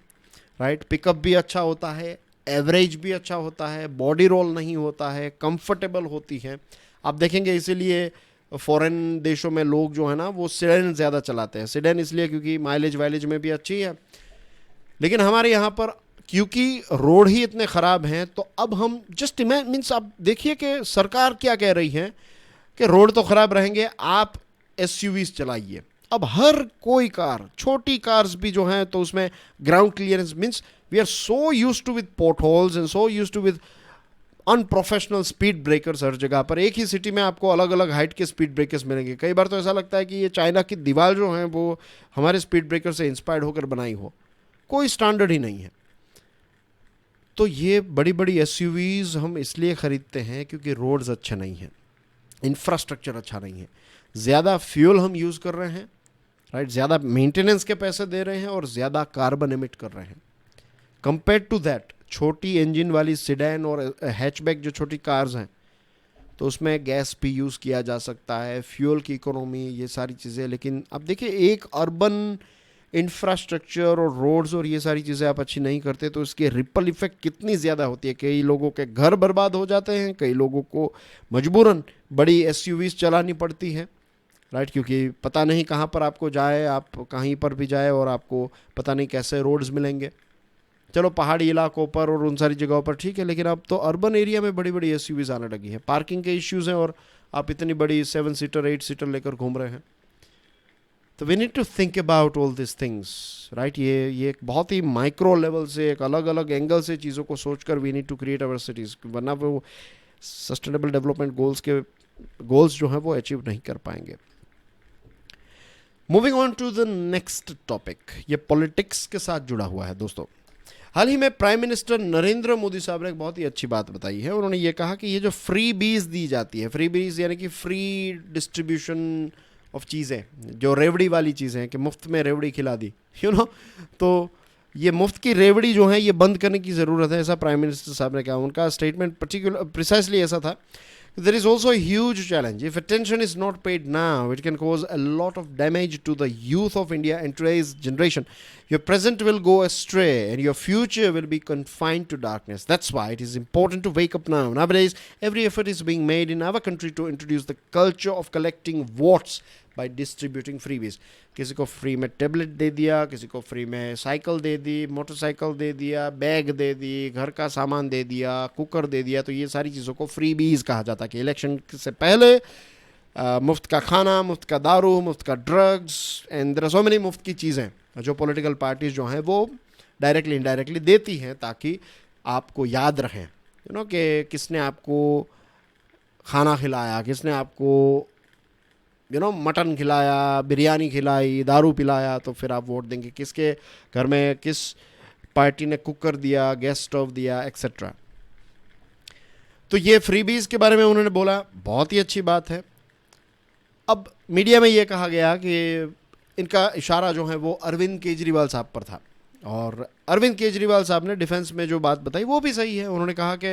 राइट। पिकअप भी अच्छा होता है, एवरेज भी अच्छा होता है, बॉडी रोल नहीं होता है, कंफर्टेबल होती है। आप देखेंगे इसीलिए फॉरेन देशों में लोग जो है ना वो सिडैन ज़्यादा चलाते हैं। सिडैन इसलिए क्योंकि माइलेज वाइलेज में भी अच्छी है। लेकिन हमारे यहाँ पर क्योंकि रोड ही इतने ख़राब हैं, तो अब हम जस्ट मीन्स आप देखिए कि सरकार क्या कह रही है कि रोड तो ख़राब रहेंगे, आप SUVs चलाइए। अब हर कोई कार, छोटी कार्स भी जो हैं तो उसमें ground clearance, means we are so used to with potholes and so used to with unprofessional speed breakers. हर जगह पर एक ही सिटी में आपको अलग अलग हाइट के स्पीड ब्रेकर्स मिलेंगे। कई बार तो ऐसा लगता है कि ये चाइना की दीवार जो है वो हमारे स्पीड ब्रेकर से इंस्पायर्ड होकर बनाई हो, कोई स्टैंडर्ड ही नहीं है। तो ये बड़ी बड़ी SUVs हम इसलिए ख़रीदते हैं क्योंकि रोड्स अच्छे नहीं हैं, इंफ्रास्ट्रक्चर अच्छा नहीं है, ज़्यादा फ्यूल हम यूज़ कर रहे हैं, राइट, ज़्यादा मेंटेनेंस के पैसे दे रहे हैं और ज़्यादा कार्बन एमिट कर रहे हैं। कंपेयर टू दैट छोटी इंजन वाली सिडैन और हैचबैक जो छोटी कार्स हैं तो उसमें गैस भी यूज़ किया जा सकता है, फ्यूल की इकोनॉमी, ये सारी चीज़ें। लेकिन अब देखिए, एक अर्बन इंफ्रास्ट्रक्चर और रोड्स और ये सारी चीज़ें आप अच्छी नहीं करते तो इसकी रिपल इफेक्ट कितनी ज़्यादा होती है। कई लोगों के घर बर्बाद हो जाते हैं, कई लोगों को मजबूरन बड़ी SUVs चलानी पड़ती है, राइट, क्योंकि पता नहीं कहाँ पर आपको जाए, आप कहीं पर भी जाए और आपको पता नहीं कैसे रोड्स मिलेंगे। चलो पहाड़ी इलाकों पर और उन सारी जगहों पर ठीक है, लेकिन अब तो अर्बन एरिया में बड़ी बड़ी SUVs आने लगी है। पार्किंग के इश्यूज़ हैं और आप इतनी बड़ी 7 सीटर 8 सीटर लेकर घूम रहे हैं। तो we need to think about all this things, right. ये एक बहुत ही माइक्रो लेवल से, एक अलग अलग एंगल से चीज़ों को सोचकर we need to create our cities, वरना वो सस्टेनेबल डेवलपमेंट गोल्स जो हैं वो अचीव नहीं कर पाएंगे। Moving on to the next topic, ये पॉलिटिक्स के साथ जुड़ा हुआ है दोस्तों। हाल ही में प्राइम मिनिस्टर नरेंद्र मोदी साहब ने एक बहुत ही अच्छी बात बताई है। उन्होंने ये कहा कि ये जो फ्री बीज दी जाती है, फ्री बीज यानी कि फ्री डिस्ट्रीब्यूशन ऑफ चीज़ें, जो रेवड़ी वाली चीज़ें हैं कि मुफ्त में रेवड़ी खिला दी, तो ये मुफ्त की रेवड़ी जो है ये बंद करने की ज़रूरत है, ऐसा प्राइम मिनिस्टर साहब ने कहा। उनका स्टेटमेंट प्रिसाइसली ऐसा था, there is also a huge challenge. If attention is not paid now, it can cause a lot of damage to the youth of India and today's generation. Your present will go astray and your future will be confined to darkness. That's why it is important to wake up now. Nowadays, every effort is being made in our country to introduce the culture of collecting votes by distributing freebies. किसी को free में tablet दे दिया, किसी को free में cycle दे दी, motorcycle दे दिया, bag दे दी, घर का सामान दे दिया, कुकर दे दिया। तो ये सारी चीज़ों को फ्रीबीज कहा जाता है कि इलेक्शन से पहले मुफ्त का खाना, मुफ्त का दारू, मुफ्त का drugs and there are so many मुफ्त की चीज़ें जो पॉलिटिकल पार्टीज जो हैं वो डायरेक्टली इनडायरेक्टली देती हैं ताकि आपको याद रहें, कि किसने आपको खाना खिलाया, किसने आपको मटन खिलाया, बिरयानी खिलाई, दारू पिलाया, तो फिर आप वोट देंगे। किसके घर में किस पार्टी ने कुकर दिया, गैस स्टोव दिया, एक्सेट्रा। तो ये फ्रीबीज के बारे में उन्होंने बोला, बहुत ही अच्छी बात है। अब मीडिया में ये कहा गया कि इनका इशारा जो है वो अरविंद केजरीवाल साहब पर था, और अरविंद केजरीवाल साहब ने डिफेंस में जो बात बताई वो भी सही है। उन्होंने कहा कि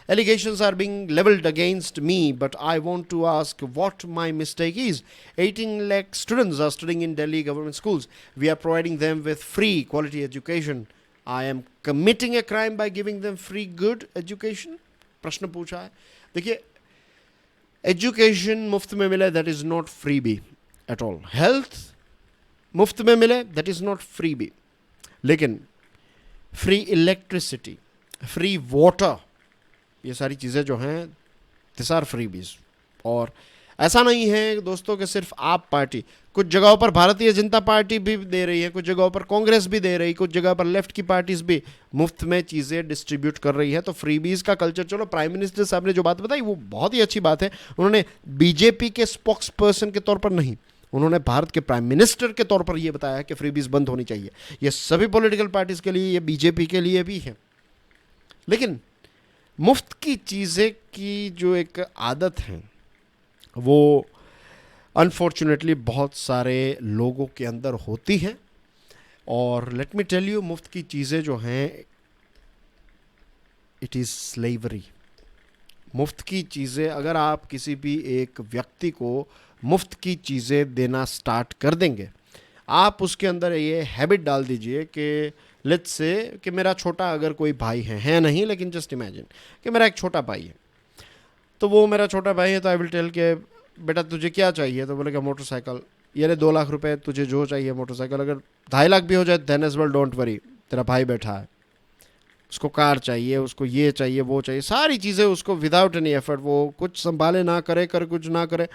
allegations are being levelled against me but I want to ask what my mistake is. 18 lakh students are studying in Delhi government schools, we are providing them with free quality education, I am committing a crime by giving them free good education, प्रश्न पूछा है। देखिए, education मुफ्त में मिले that is not freebie at all, health मुफ्त में मिले that is not free B, लेकिन फ्री इलेक्ट्रिसिटी, फ्री वाटर, ये सारी चीज़ें जो हैं दिस आर फ्री बीज। और ऐसा नहीं है दोस्तों कि सिर्फ आप पार्टी, कुछ जगहों पर भारतीय जनता पार्टी भी दे रही है, कुछ जगहों पर कांग्रेस भी दे रही है, कुछ जगह पर लेफ्ट की पार्टीज भी मुफ्त में चीज़ें डिस्ट्रीब्यूट कर रही है। तो फ्रीबीज का कल्चर, चलो प्राइम मिनिस्टर साहब ने जो बात बताई वो बहुत ही अच्छी बात है। उन्होंने बीजेपी के स्पोक्स पर्सन के तौर पर नहीं, उन्होंने भारत के प्राइम मिनिस्टर के तौर पर यह बताया कि फ्रीबीज बंद होनी चाहिए। यह सभी पॉलिटिकल पार्टीज के लिए, ये बीजेपी के लिए भी है। लेकिन मुफ्त की चीज़ें की जो एक आदत है वो अनफॉर्चुनेटली बहुत सारे लोगों के अंदर होती है। और लेट मी टेल यू, मुफ्त की चीज़ें जो हैं इट इज़ स्लेवरी। मुफ्त की चीज़ें, अगर आप किसी भी एक व्यक्ति को मुफ्त की चीज़ें देना स्टार्ट कर देंगे, आप उसके अंदर ये हैबिट डाल दीजिए कि लेट्स से कि मेरा छोटा अगर कोई भाई है नहीं, लेकिन जस्ट इमेजिन कि मेरा एक छोटा भाई है, तो वो मेरा छोटा भाई है, तो आई विल टेल के बेटा तुझे क्या चाहिए, तो बोलेगा मोटरसाइकिल, ये ले 2 लाख रुपए, तुझे जो चाहिए मोटरसाइकिल, अगर 2.5 लाख भी हो जाए then as well don't worry, तेरा भाई बैठा है, उसको कार चाहिए, उसको ये चाहिए वो चाहिए, सारी चीज़ें उसको विदाउट एनी एफर्ट, वो कुछ संभाले ना करे, कर कुछ ना करे,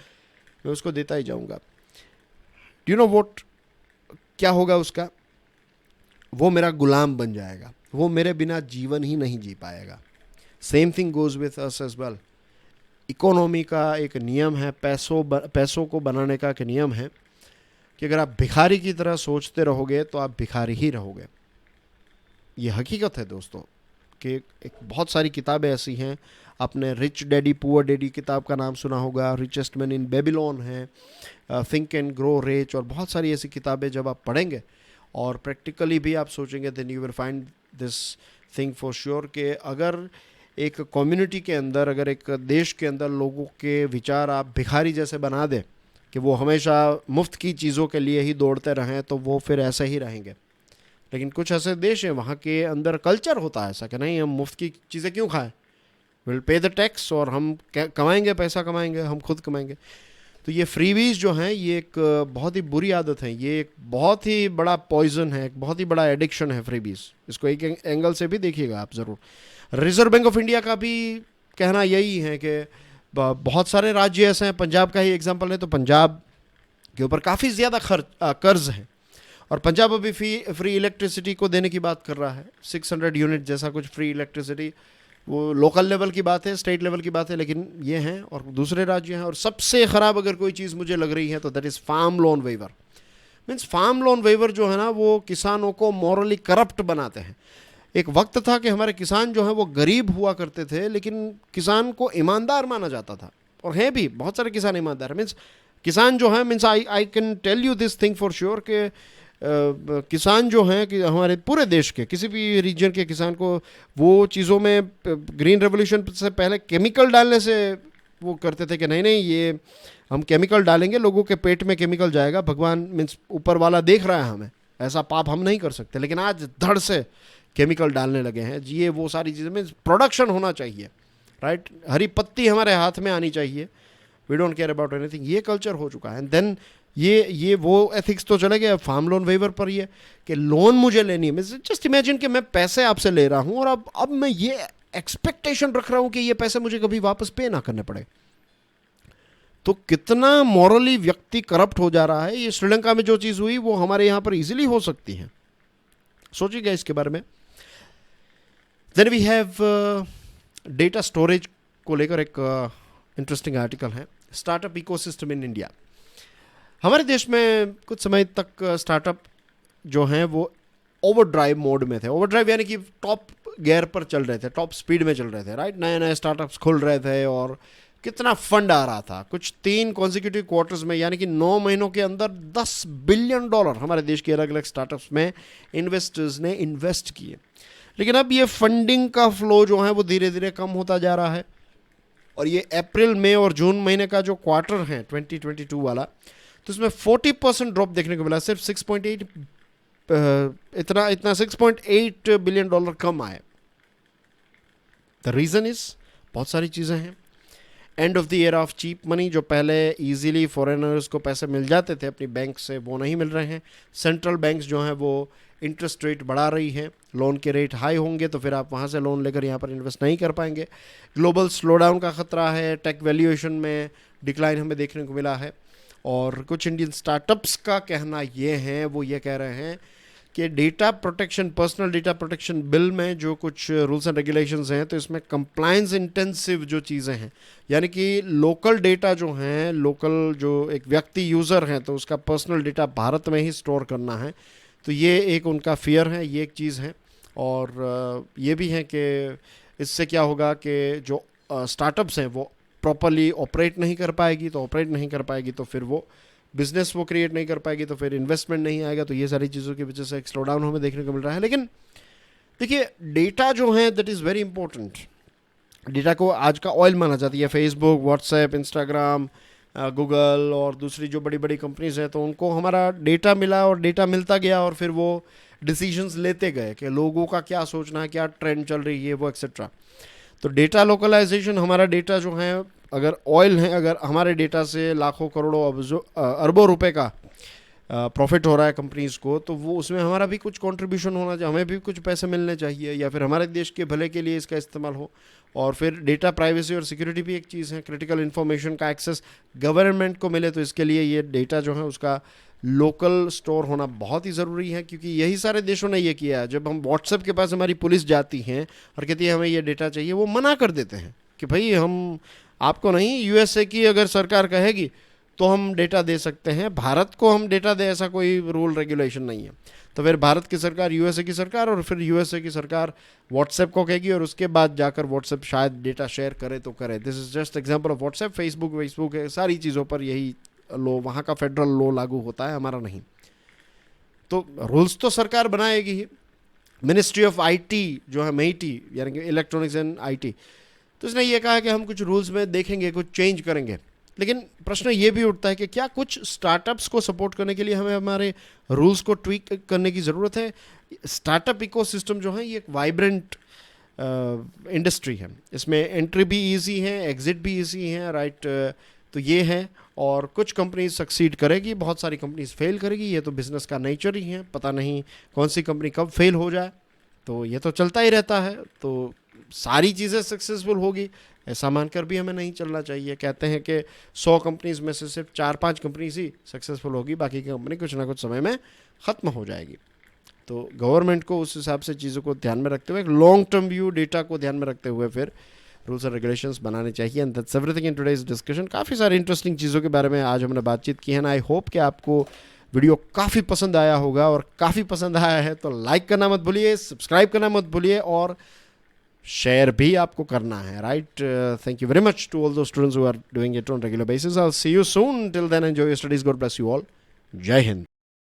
मैं उसको देता ही जाऊंगा। डू यू नो व्हाट, क्या होगा उसका? वो मेरा गुलाम बन जाएगा, वो मेरे बिना जीवन ही नहीं जी पाएगा। Same thing goes with us as well. Economy का एक नियम है, पैसों को बनाने का एक नियम है कि अगर आप भिखारी की तरह सोचते रहोगे तो आप भिखारी ही रहोगे। ये हकीकत है दोस्तों कि एक बहुत सारी किताबें ऐसी हैं, आपने रिच डैडी पुअर डैडी किताब का नाम सुना होगा, रिचेस्ट मैन इन बेबीलोन है, थिंक एंड ग्रो रिच, और बहुत सारी ऐसी किताबें जब आप पढ़ेंगे और प्रैक्टिकली भी आप सोचेंगे then you will find this thing for sure कि अगर एक कम्युनिटी के अंदर, अगर एक देश के अंदर लोगों के विचार आप भिखारी जैसे बना दें कि वो हमेशा मुफ्त की चीज़ों के लिए ही दौड़ते रहें, तो वो फिर ऐसे ही रहेंगे। लेकिन कुछ ऐसे देश हैं वहाँ के अंदर कल्चर होता है ऐसा कि नहीं, हम मुफ्त की चीज़ें क्यों खाएं, विल पे द टैक्स, और हम कमाएंगे, पैसा कमाएंगे, हम खुद कमाएंगे। तो ये फ्रीबीज जो हैं ये एक बहुत ही बुरी आदत है, ये एक बहुत ही बड़ा पॉइजन है, एक बहुत ही बड़ा एडिक्शन है फ्रीबीज। इसको एक एंगल से भी देखिएगा आप ज़रूर। रिजर्व बैंक ऑफ इंडिया का भी कहना यही है कि बहुत सारे राज्य ऐसे हैं, पंजाब का ही एग्जांपल है, तो पंजाब के ऊपर काफ़ी ज़्यादा कर्ज है, और पंजाब अभी फ्री इलेक्ट्रिसिटी को देने की बात कर रहा है, 600 यूनिट जैसा कुछ फ्री इलेक्ट्रिसिटी। वो लोकल लेवल की बात है, स्टेट लेवल की बात है, लेकिन ये हैं और दूसरे राज्य हैं। और सबसे ख़राब अगर कोई चीज़ मुझे लग रही है तो that is farm loan waiver. Means farm loan waiver जो है ना, वो किसानों को मॉरली करप्ट बनाते हैं। एक वक्त था कि हमारे किसान जो हैं वो गरीब हुआ करते थे, लेकिन किसान को ईमानदार माना जाता था, और हैं भी बहुत सारे किसान ईमानदार। मीन्स किसान जो है, means I can tell you this thing for sure कि किसान जो हैं कि हमारे पूरे देश के किसी भी रीजन के किसान को वो चीज़ों में ग्रीन रेवोल्यूशन से पहले केमिकल डालने से वो करते थे कि नहीं नहीं, ये हम केमिकल डालेंगे, लोगों के पेट में केमिकल जाएगा, भगवान मीन्स ऊपर वाला देख रहा है हमें, ऐसा पाप हम नहीं कर सकते। लेकिन आज धड़ से केमिकल डालने लगे हैं जी, ये वो सारी चीज़ें मीन्स प्रोडक्शन होना चाहिए, राइट, हरी पत्ती हमारे हाथ में आनी चाहिए, we don't care about anything, ये कल्चर हो चुका है। एंड देन ये वो एथिक्स तो चले गए फार्म लोन वेवर पर, ये कि लोन मुझे लेनी है। जस्ट इमेजिन कि मैं पैसे आपसे ले रहा हूँ और अब मैं ये एक्सपेक्टेशन रख रहा हूँ कि ये पैसे मुझे कभी वापस पे ना करने पड़े, तो कितना मॉरली व्यक्ति करप्ट हो जा रहा है। ये श्रीलंका में जो चीज़ हुई वो हमारे यहाँ पर इजीली हो सकती है, सोचिएगा इसके बारे में। Then we have data storage को लेकर एक इंटरेस्टिंग आर्टिकल है, स्टार्टअप इकोसिस्टम इन इंडिया। हमारे देश में कुछ समय तक स्टार्टअप जो हैं वो ओवरड्राइव मोड में थे। ओवरड्राइव यानी कि टॉप गियर पर चल रहे थे, टॉप स्पीड में चल रहे थे, राइट। नए नए स्टार्टअप्स खुल रहे थे और कितना फंड आ रहा था, कुछ 3 कॉन्जिक्यूटिव क्वार्टर्स में, यानी कि 9 महीनों के अंदर $10 बिलियन हमारे देश के अलग अलग स्टार्टअप्स में इन्वेस्टर्स ने इन्वेस्ट किए। लेकिन अब ये फंडिंग का फ्लो जो है वो धीरे धीरे कम होता जा रहा है, और ये अप्रैल, मई और जून महीने का जो क्वार्टर है 2022 वाला, तो इसमें 40% ड्रॉप देखने को मिला। सिर्फ 6.8 इतना $6.8 बिलियन कम आए। द रीज़न इज बहुत सारी चीज़ें हैं। End of the year of cheap money, जो पहले इजीली फॉरेनर्स को पैसे मिल जाते थे अपनी बैंक से, वो नहीं मिल रहे हैं। सेंट्रल बैंक्स जो हैं वो इंटरेस्ट रेट बढ़ा रही है, लोन के रेट हाई होंगे तो फिर आप वहाँ से लोन लेकर यहाँ पर इन्वेस्ट नहीं कर पाएंगे। ग्लोबल स्लोडाउन का खतरा है, टेक वैल्यूएशन में डिक्लाइन हमें देखने को मिला है। और कुछ इंडियन स्टार्टअप्स का कहना ये है, वो ये कह रहे हैं कि data protection, personal data protection bill में जो कुछ रूल्स एंड रेगुलेशंस हैं, तो इसमें कंप्लायंस इंटेंसिव जो चीज़ें हैं, यानी कि लोकल डेटा जो हैं, लोकल जो एक व्यक्ति यूज़र हैं, तो उसका पर्सनल डेटा भारत में ही स्टोर करना है। तो ये एक उनका फियर है, ये एक चीज़ है। और ये भी है कि इससे क्या होगा कि जो स्टार्टअप्स हैं वो प्रॉपरली ऑपरेट नहीं कर पाएगी, तो ऑपरेट नहीं कर पाएगी तो फिर वो बिजनेस वो क्रिएट नहीं कर पाएगी, तो फिर इन्वेस्टमेंट नहीं आएगा। तो ये सारी चीज़ों की वजह से एक स्लो डाउन हमें देखने को मिल रहा है। लेकिन देखिए, डेटा जो है that is very important. Data को आज का ऑयल माना जाती है। फेसबुक, व्हाट्सएप, इंस्टाग्राम, गूगल और दूसरी जो बड़ी बड़ी कंपनीज हैं, तो उनको हमारा डेटा मिला और डेटा मिलता गया, और फिर वो डिसीजंस लेते गए कि लोगों का क्या सोचना है, क्या ट्रेंड चल रही है, वो एक्सेट्रा। तो डेटा लोकलाइजेशन, हमारा डेटा जो है, अगर ऑयल है, अगर हमारे डेटा से लाखों करोड़ों अरबों रुपए का प्रॉफिट हो रहा है कंपनीज को, तो वो उसमें हमारा भी कुछ कंट्रीब्यूशन होना चाहिए, हमें भी कुछ पैसे मिलने चाहिए, या फिर हमारे देश के भले के लिए इसका इस्तेमाल हो। और फिर डेटा प्राइवेसी और सिक्योरिटी भी एक चीज़ है। क्रिटिकल इन्फॉर्मेशन का एक्सेस गवर्नमेंट को मिले, तो इसके लिए ये डेटा जो है उसका लोकल स्टोर होना बहुत ही ज़रूरी है, क्योंकि यही सारे देशों ने ये किया है। जब हम व्हाट्सएप के पास हमारी पुलिस जाती हैं और कहती है हमें ये डेटा चाहिए, वो मना कर देते हैं कि भाई हम आपको नहीं, यूएसए की अगर सरकार कहेगी तो हम डेटा दे सकते हैं, भारत को हम डेटा दे ऐसा कोई रूल रेगुलेशन नहीं है। तो फिर भारत की सरकार, यूएसए की सरकार, और फिर यूएसए की सरकार व्हाट्सएप को कहेगी, और उसके बाद जाकर व्हाट्सएप शायद डेटा शेयर करे तो करे। This is just example of WhatsApp. Facebook सारी चीज़ों पर यही लो, वहाँ का फेडरल लॉ लागू होता है, हमारा नहीं। तो रूल्स तो सरकार बनाएगी ही। मिनिस्ट्री ऑफ आईटी जो है, मेईटी यानी कि इलेक्ट्रॉनिक्स एंड आईटी, तो इसने ये कहा कि हम कुछ रूल्स में देखेंगे, कुछ चेंज करेंगे। लेकिन प्रश्न ये भी उठता है कि क्या कुछ स्टार्टअप्स को सपोर्ट करने के लिए हमें हमारे रूल्स को ट्वीक करने की ज़रूरत है? स्टार्टअप इकोसिस्टम जो है ये एक वाइब्रेंट इंडस्ट्री है, इसमें एंट्री भी इजी है, एग्जिट भी इजी है, राइट। तो ये है, और कुछ कंपनीज सक्सीड करेगी, बहुत सारी कंपनीज फेल करेगी। ये तो बिज़नेस का नेचर ही है, पता नहीं कौन सी कंपनी कब फेल हो जाए, तो ये तो चलता ही रहता है। तो सारी चीज़ें सक्सेसफुल होगी ऐसा मानकर भी हमें नहीं चलना चाहिए। कहते हैं कि 100 कंपनीज में से सिर्फ 4-5 कंपनीज ही सक्सेसफुल होगी, बाकी की कंपनी कुछ ना कुछ समय में ख़त्म हो जाएगी। तो गवर्नमेंट को उस हिसाब से चीज़ों को ध्यान में रखते हुए, एक लॉन्ग टर्म व्यू, डेटा को ध्यान में रखते हुए फिर रूल्स एंड रेगुलेशंस बनाने चाहिए। And that's everything in today's discussion. काफ़ी सारी इंटरेस्टिंग चीज़ों के बारे में आज हमने बातचीत की है ना। आई होप कि आपको वीडियो काफ़ी पसंद आया होगा, और काफ़ी पसंद आया है तो लाइक करना मत भूलिए, सब्सक्राइब करना मत भूलिए, और शेयर भी आपको करना है, right. Thank you very much to all those students who are doing it on regular basis. I will see you soon, till then enjoy your studies, God bless you all. जय हिंद।